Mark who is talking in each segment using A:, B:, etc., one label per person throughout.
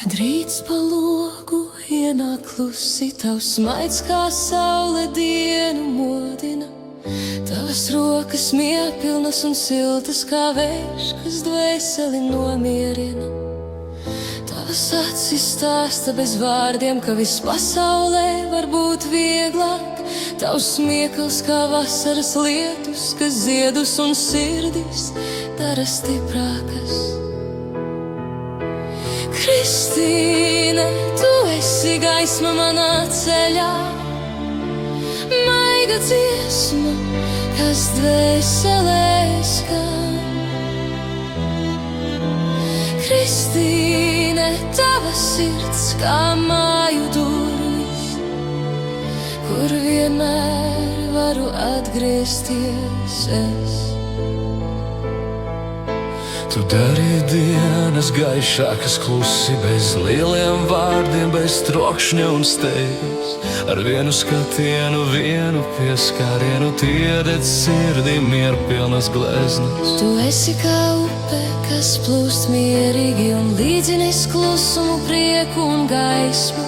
A: Kad rīts pa logu ienāk klusi, tavs smaids kā saule dienu modina. Tavas rokas mierpilnas un siltas kā vējš, kas dvēseli nomierina. Tavas acis stāsta bez vārdiem, ka viss pasaulē var būt vieglāk. Tavs smiekls kā vasaras lietus, kas ziedus un sirdis dara stiprākas. Kristīne, tu esi gaisma manā ceļā, maiga dziesma, kas dvēselē skan. Kristīne, tava sirds kā māju durvis, kur vienmēr varu atgriezties es.
B: Tu dari dienas gaišākas klusi, bez lieliem vārdiem, bez trokšņa un steigās. Ar vienu skatienu, vienu pieskārienu, tiedec sirdī mierpilnas gleznas.
A: Tu esi kā upe, kas plūst mierīgi un līdzinis klusumu, prieku un gaismu.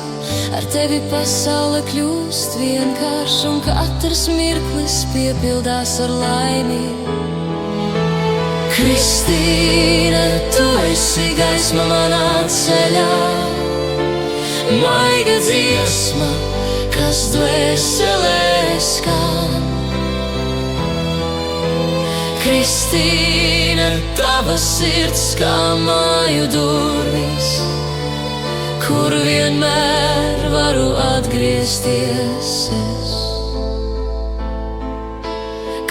A: Ar tevi pasaule kļūst vienkārši un katrs mirklis piepildās ar laimi. Kristīne, tu esi gaisma manā ceļā, maiga dziesma, kas dvēselē skan. Kristīne, tava sirds kā māju durvis, kur vienmēr varu atgriezties es.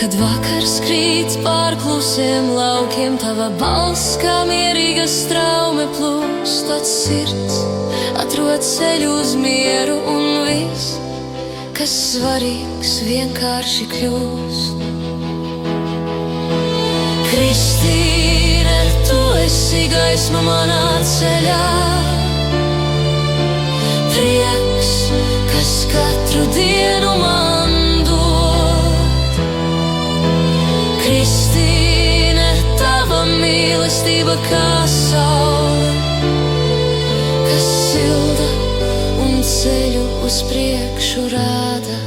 A: Kad vakars krīt pār klusiem laukiem, tava balss kā mierīga straume plūst, tad sirds atrod ceļu uz mieru un viss, kas svarīgs, vienkārši kļūst. Kristīne, tu esi gaisma manā ceļā, prieks, kas katru dienu man dod. Kristīne, tava mīlestība kā saule, kas silda un ceļu uz priekšu rāda.